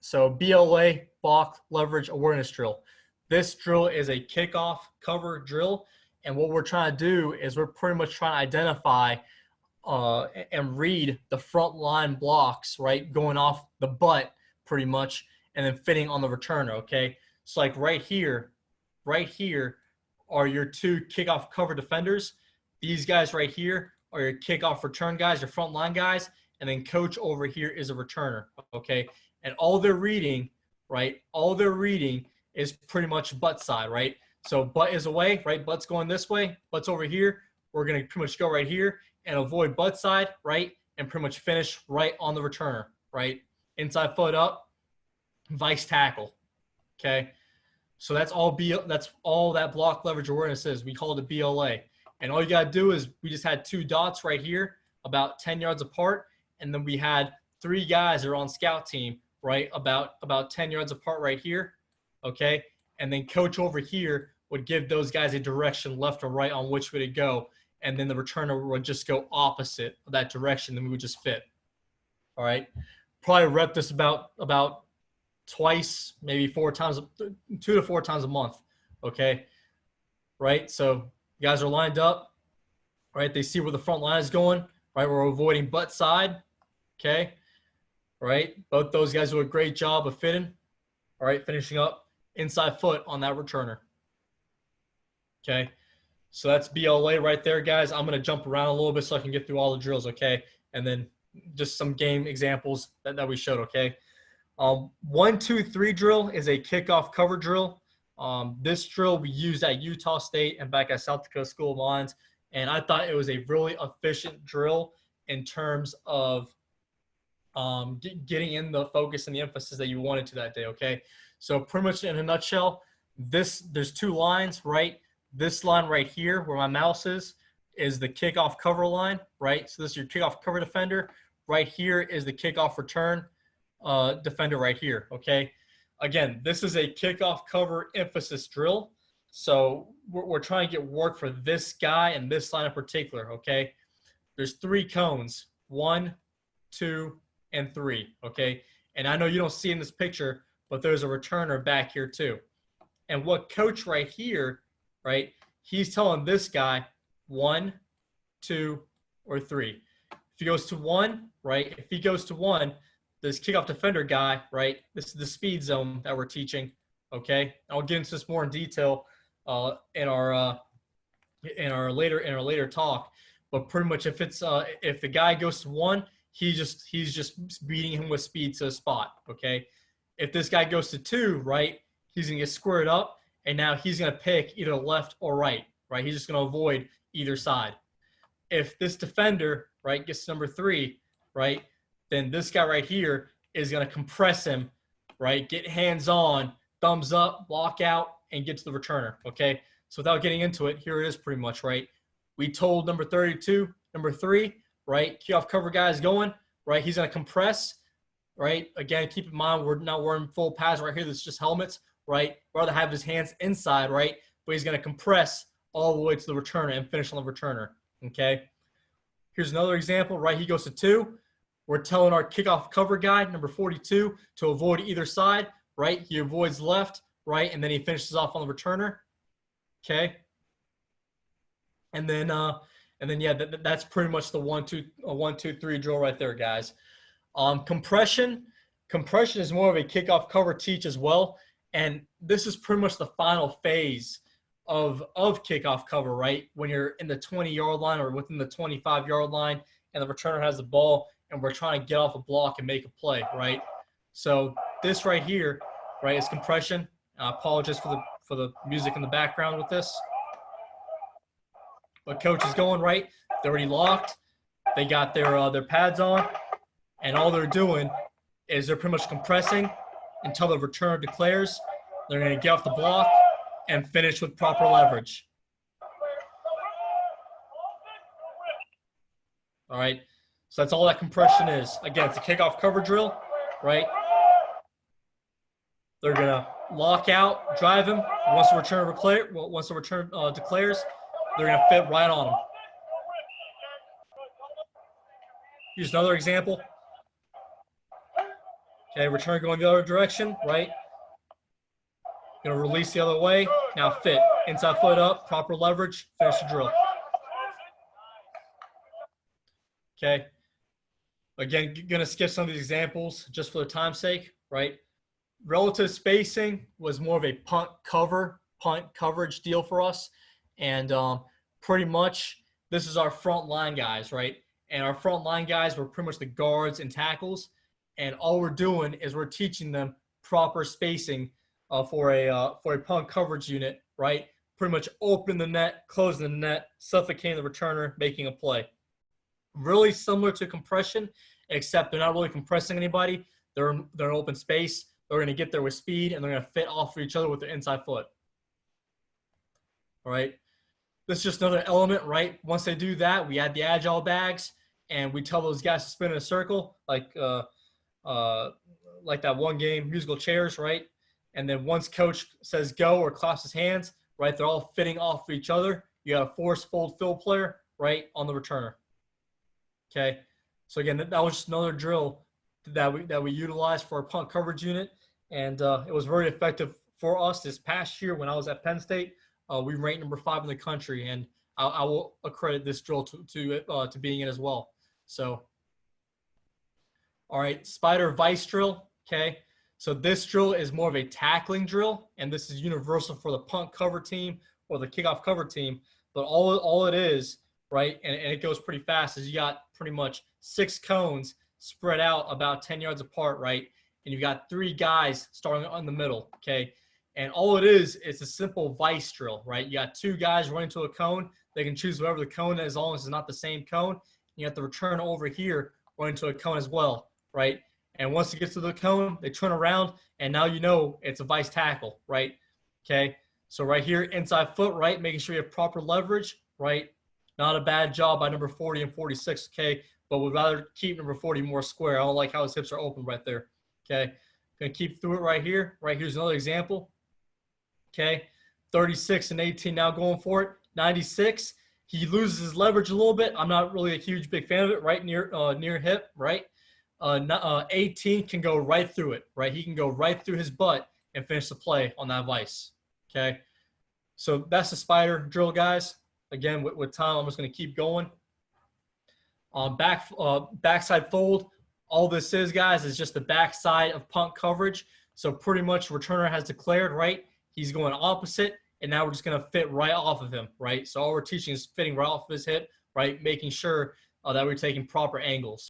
So BLA, block leverage awareness drill. This drill is a kickoff cover drill. And what we're trying to do is we're pretty much trying to identify and read the front line blocks, right? Going off the butt pretty much, and then fitting on the returner, okay? So like right here are your two kickoff cover defenders. These guys right here are your kickoff return guys, your front line guys, and then coach over here is a returner, okay? And all they're reading, right? All they're reading is pretty much butt side, right? So butt is away, right? Butt's going this way, butt's over here. We're going to pretty much go right here and avoid butt side, right? And pretty much finish right on the returner, right? Inside foot up, vice tackle, okay? So that's all that block leverage awareness is. We call it a BLA. And all you got to do is we just had two dots right here about 10 yards apart. And then we had three guys that are on scout team, right? About 10 yards apart right here, okay? And then coach over here would give those guys a direction left or right on which way to go. And then the returner would just go opposite of that direction. Then we would just fit. All right. Probably rep this about twice, maybe 4 times, 2 to 4 times a month. Okay. Right. So you guys are lined up, right? They see where the front line is going, right? We're avoiding butt side. Okay. Right. Both those guys do a great job of fitting. All right. Finishing up inside foot on that returner. Okay. So that's BLA right there, guys. I'm going to jump around a little bit so I can get through all the drills, okay? And then just some game examples that we showed, okay? 1, 2, 3 drill is a kickoff cover drill. This drill we used at Utah State and back at South Dakota School of Mines, and I thought it was a really efficient drill in terms of getting in the focus and the emphasis that you wanted to that day, okay? So pretty much in a nutshell, there's 2 lines, right? This line right here where my mouse is the kickoff cover line, right? So this is your kickoff cover defender. Right here is the kickoff return defender right here, okay? Again, this is a kickoff cover emphasis drill. So we're trying to get work for this guy and this line in particular, okay? There's 3 cones, 1, 2, and 3, okay? And I know you don't see in this picture, but there's a returner back here too. And what coach right here, right? He's telling this guy 1, 2, or 3. If he goes to 1, right? If he goes to 1, this kickoff defender guy, right? This is the speed zone that we're teaching. Okay, I'll get into this more in detail in our later talk. But pretty much, if the guy goes to 1, he's just beating him with speed to the spot. Okay, if this guy goes to 2, right? He's gonna get squared up. And now he's going to pick either left or right, right? He's just going to avoid either side. If this defender, right, gets number 3, right, then this guy right here is going to compress him, right, get hands on, thumbs up, lock out, and get to the returner, okay? So without getting into it, here it is pretty much, right? We told number 32, number 3, right, key off cover guy is going, right? He's going to compress, right? Again, keep in mind, we're not wearing full pads right here. This is just helmets. Right, rather have his hands inside, right? But he's going to compress all the way to the returner and finish on the returner, okay? Here's another example, right? He goes to 2. We're telling our kickoff cover guy, number 42, to avoid either side, right? He avoids left, right? And then he finishes off on the returner, okay? And then yeah, that's pretty much the 1, 2, 3 drill right there, guys. Compression is more of a kickoff cover teach as well. And this is pretty much the final phase of kickoff cover, right? When you're in the 20-yard line or within the 25-yard line and the returner has the ball and we're trying to get off a block and make a play, right? So this right here, right, is compression. I apologize for the music in the background with this. But coach is going, right? They're already locked. They got their pads on. And all they're doing is they're pretty much compressing until the returner declares. They're going to get off the block and finish with proper leverage. All right, so that's all that compression is. Again, it's a kickoff cover drill, right? They're going to lock out, drive him. Once the returner declares, they're going to fit right on him. Here's another example. Okay, return going the other direction, right? Gonna release the other way. Now fit. Inside foot up, proper leverage, finish the drill. Okay. Again, gonna skip some of these examples just for the time's sake, right? Relative spacing was more of a punt coverage deal for us. And pretty much this is our front line guys, right? And our front line guys were pretty much the guards and tackles. And all we're doing is we're teaching them proper spacing for a punt coverage unit, right? Pretty much opening the net, closing the net, suffocating the returner, making a play. Really similar to compression, except they're not really compressing anybody. They're in open space. They're going to get there with speed, and they're going to fit off of each other with their inside foot. All right. This is just another element, right? Once they do that, we add the agile bags, and we tell those guys to spin in a circle, like that one game, musical chairs, right? And then once coach says go or claps his hands, right, they're all fitting off of each other. You got a force fold fill player, right, on the returner. Okay. So again, that was just another drill that we utilized for a punt coverage unit, and it was very effective for us this past year when I was at Penn State. We ranked number 5 in the country, and I will accredit this drill to being it as well. So, all right, spider vice drill. Okay, so this drill is more of a tackling drill, and this is universal for the punt cover team or the kickoff cover team. But all it is, right, and it goes pretty fast, is you got pretty much 6 cones spread out about 10 yards apart, right? And you've got 3 guys starting on the middle, okay? And all it is a simple vice drill, right? You got 2 guys running to a cone. They can choose whatever the cone is as long as it's not the same cone. You have to return over here running to a cone as well, right? And once it gets to the cone, they turn around, and now you know it's a vice tackle, right? Okay, so right here, inside foot, right? Making sure you have proper leverage, right? Not a bad job by number 40 and 46, okay? But we'd rather keep number 40 more square. I don't like how his hips are open right there, okay? Gonna keep through it right here. Right here's another example, okay? 36 and 18 now going for it. 96, he loses his leverage a little bit. I'm not really a huge big fan of it, right near hip, right? 18 can go right through it, right? He can go right through his butt and finish the play on that vice, okay? So that's the spider drill, guys. Again, with time, I'm just going to keep going. Backside fold, all this is, guys, is just the backside of punt coverage. So pretty much returner has declared, right? He's going opposite, and now we're just going to fit right off of him, right? So all we're teaching is fitting right off of his hip, right? Making sure that we're taking proper angles.